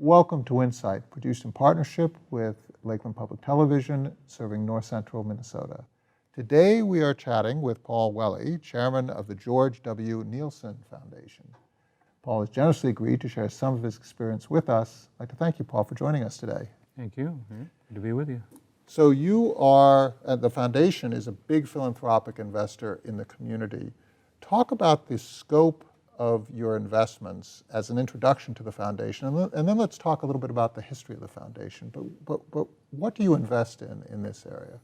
Welcome to Insight, produced in partnership with Lakeland Public Television, serving North Central Minnesota. Today we are chatting with Paul Welle, chairman of the George W. Neilson Foundation. Paul has generously agreed to share some of his experience with us. I'd like to thank you, Paul, for joining us today. Thank you. Good to be with you. So you are, the foundation is a big philanthropic investor in the community. Talk about the scope of your investments as an introduction to the foundation, and then let's talk a little bit about the history of the foundation. But what do you invest in this area?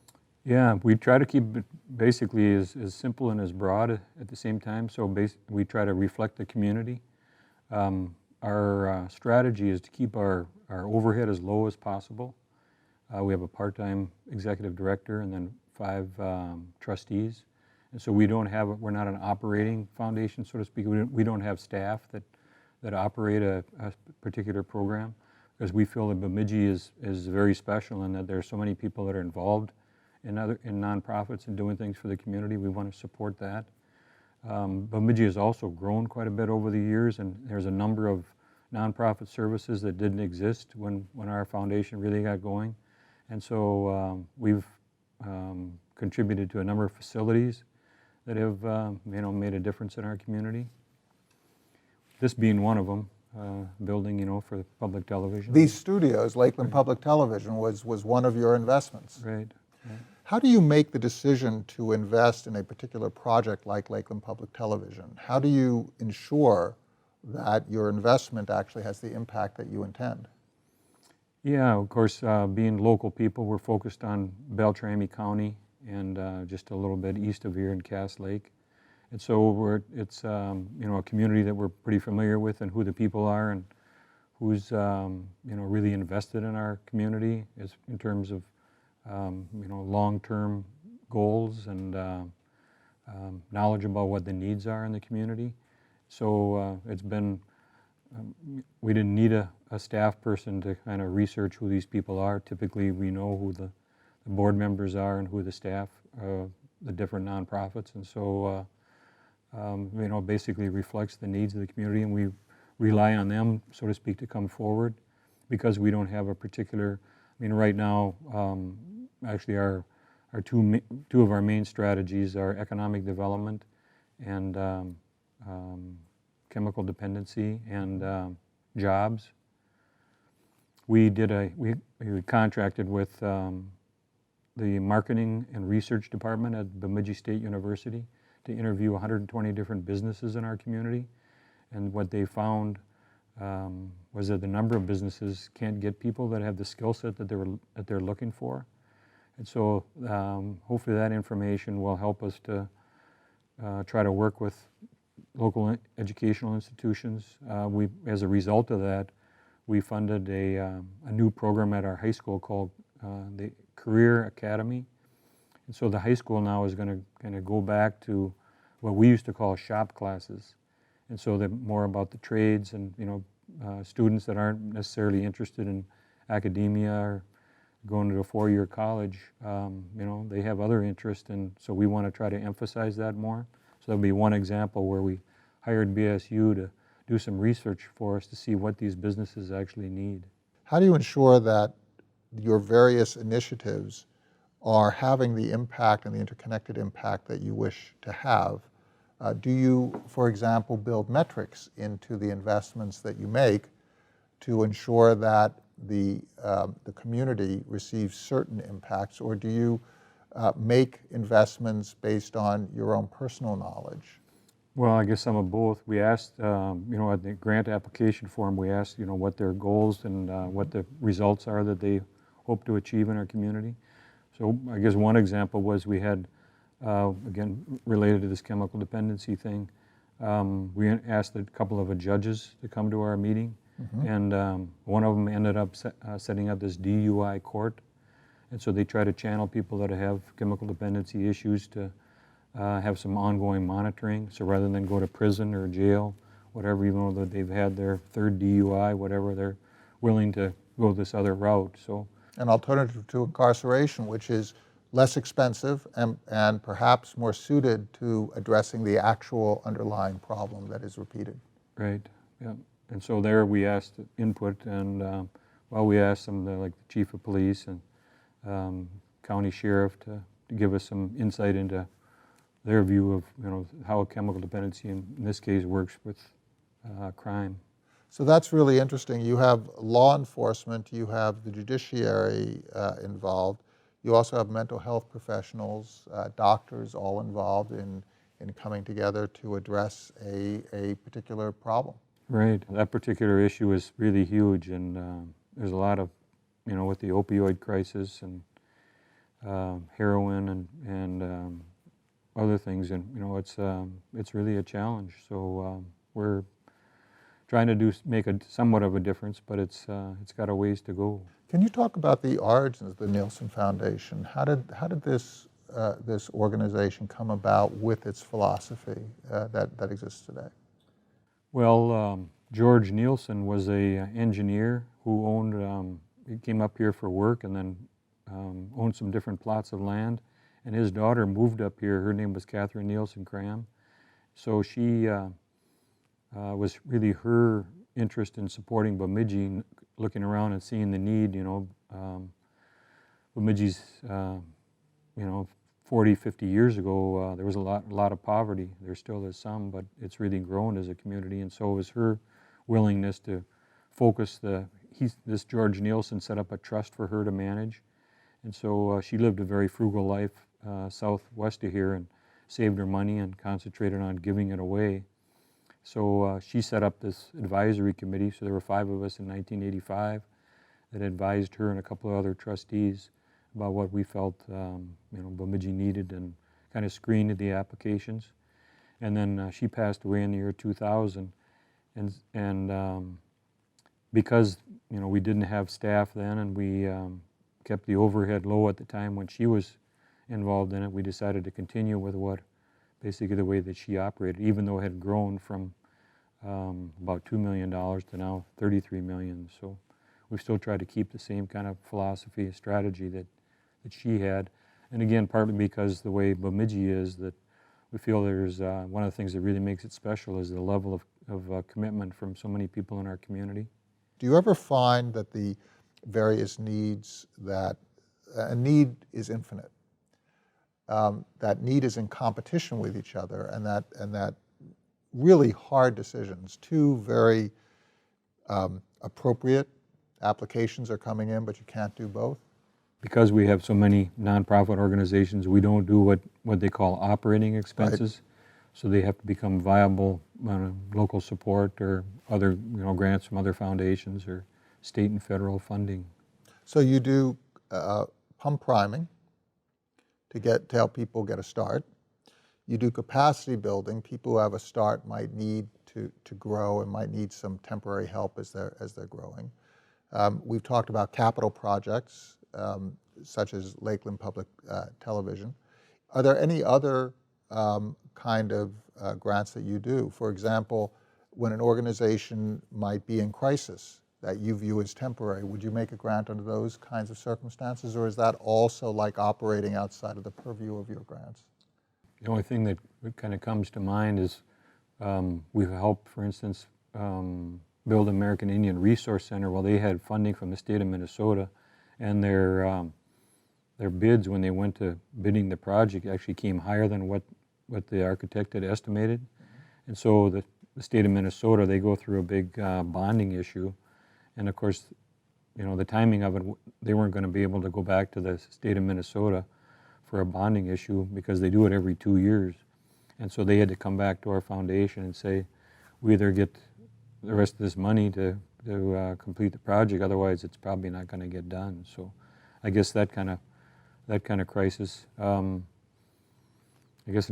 Yeah, we try to keep it basically as simple and as broad at the same time. So we try to reflect the community. Our strategy is to keep our overhead as low as possible. We have a part-time executive director and then 5 trustees. And so we're not an operating foundation, so to speak. We don't have staff that operate a particular program, because we feel that Bemidji is very special in that there are so many people that are involved in nonprofits and doing things for the community. We want to support that. Bemidji has also grown quite a bit over the years, and there's a number of nonprofit services that didn't exist when our foundation really got going. And so we've contributed to a number of facilities that have made a difference in our community. This being one of them, building for public television. These studios, Lakeland Public Television, was one of your investments. Right. How do you make the decision to invest in a particular project like Lakeland Public Television? How do you ensure that your investment actually has the impact that you intend? Yeah, of course, being local people, we're focused on Beltrami County and just a little bit east of here in Cass Lake. And so it's a community that we're pretty familiar with, and who the people are, and who's really invested in our community in terms of long-term goals and knowledge about what the needs are in the community. So it's been, we didn't need a staff person to kind of research who these people are. Typically we know who the board members are and who the staff, the different nonprofits, and so basically reflects the needs of the community, and we rely on them, so to speak, to come forward, because we don't have a particular, right now, actually our two of our main strategies are economic development and chemical dependency and jobs. We contracted with the marketing and research department at Bemidji State University to interview 120 different businesses in our community, and what they found was that the number of businesses can't get people that have the skill set that they're looking for. And so hopefully that information will help us to try to work with local educational institutions. As a result of that, we funded a new program at our high school called the Career Academy. And so the high school now is going to kind of go back to what we used to call shop classes. And so they're more about the trades, and students that aren't necessarily interested in academia or going to a 4-year college, they have other interests, and so we want to try to emphasize that more. So that'll be one example where we hired BSU to do some research for us to see what these businesses actually need. How do you ensure that your various initiatives are having the impact and the interconnected impact that you wish to have? Do you, for example, build metrics into the investments that you make to ensure that the community receives certain impacts, or do you make investments based on your own personal knowledge? Well, I guess some of both. We asked, at the grant application form, we asked, what their goals and what the results are that they hope to achieve in our community. So I guess one example was we had, again, related to this chemical dependency thing, we asked a couple of judges to come to our meeting, and one of them ended up setting up this DUI court. And so they try to channel people that have chemical dependency issues to have some ongoing monitoring. So rather than go to prison or jail, whatever, even though that they've had their 3rd DUI, whatever, they're willing to go this other route. So an alternative to incarceration, which is less expensive and perhaps more suited to addressing the actual underlying problem that is repeated. Right, yeah. and so there we asked input, and we asked them, like the chief of police and county sheriff, to give us some insight into their view of how a chemical dependency in this case works with crime. So that's really interesting. You have law enforcement, you have the judiciary involved, you also have mental health professionals, doctors all involved in coming together to address a particular problem. Right. That particular issue is really huge, and there's a lot of, with the opioid crisis and heroin and other things, and it's really a challenge. So we're trying to make somewhat of a difference, but it's got a ways to go. Can you talk about the origins of the Neilson Foundation? How did this this organization come about with its philosophy that exists today? Well, George Neilson was a engineer who owned. He came up here for work and then owned some different plots of land. And his daughter moved up here. Her name was Catherine Neilson Cram. So she was really her interest in supporting Bemidji, looking around and seeing the need. Bemidji's 40, 50 years ago, there was a lot of poverty. There still is some, but it's really grown as a community. And so it was her willingness to focus this George Neilson set up a trust for her to manage. And so she lived a very frugal life southwest of here and saved her money and concentrated on giving it away. So she set up this advisory committee. So there were 5 of us in 1985 that advised her and a couple of other trustees about what we felt Bemidji needed, and kind of screened the applications. And then she passed away in the year 2000, and because we didn't have staff then, and we kept the overhead low at the time when she was involved in it, we decided to continue with basically the way that she operated, even though it had grown from about $2 million to now $33 million. So we've still tried to keep the same kind of philosophy and strategy that she had. And again, partly because the way Bemidji is, that we feel there's one of the things that really makes it special is the level of commitment from so many people in our community. Do you ever find that the various needs that a need is infinite, that need is in competition with each other, and that really hard decisions, 2 very appropriate applications are coming in, but you can't do both? Because we have so many nonprofit organizations, we don't do what they call operating expenses. Right. So they have to become viable local support or other grants from other foundations or state and federal funding. So you do pump priming to help people get a start. You do capacity building. People who have a start might need to grow and might need some temporary help as they're growing. We've talked about capital projects, such as Lakeland Public Television. Are there any other kind of grants that you do? For example, when an organization might be in crisis that you view as temporary, would you make a grant under those kinds of circumstances, or is that also like operating outside of the purview of your grants? The only thing that kind of comes to mind is we've helped, for instance, build American Indian Resource Center. Well, they had funding from the state of Minnesota, and their bids, when they went to bidding the project, actually came higher than what the architect had estimated. Mm-hmm. And so the state of Minnesota, they go through a big bonding issue, and of course, the timing of it, they weren't going to be able to go back to the state of Minnesota for a bonding issue because they do it every 2 years. And so they had to come back to our foundation and say, we either get the rest of this money to complete the project, otherwise it's probably not going to get done. So I guess that kind of crisis, I guess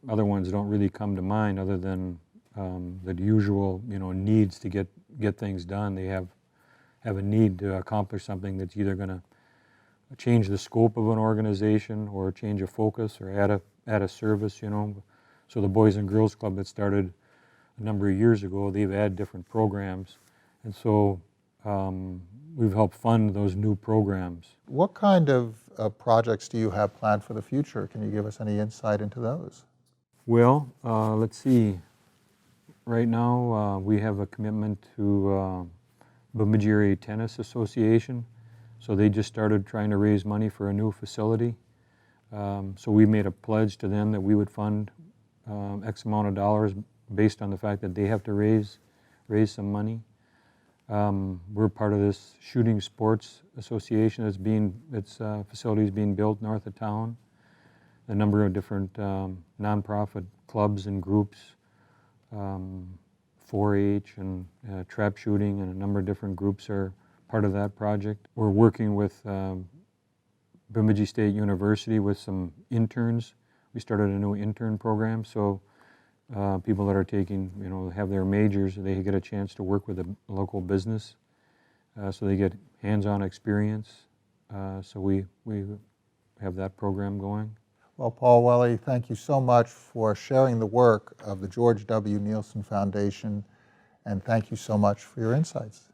other ones don't really come to mind other than the usual needs to get things done. They have a need to accomplish something that's either going to change the scope of an organization or change a focus or add a service, So the Boys and Girls Club that started a number of years ago, they've had different programs. And so we've helped fund those new programs. What kind of projects do you have planned for the future? Can you give us any insight into those? Well, let's see. right now, we have a commitment to Bemidji Area Tennis Association. So they just started trying to raise money for a new facility. So we made a pledge to them that we would fund X amount of dollars based on the fact that they have to raise some money. We're part of this shooting sports association its facilities being built north of town. A number of different nonprofit clubs and groups, 4-H and trap shooting, and a number of different groups are part of that project. We're working with Bemidji State University with some interns. We started a new intern program, so people that are taking, have their majors, they get a chance to work with a local business, so they get hands-on experience. So we have that program going. Well, Paul Welle, thank you so much for sharing the work of the George W. Neilson Foundation, and thank you so much for your insights.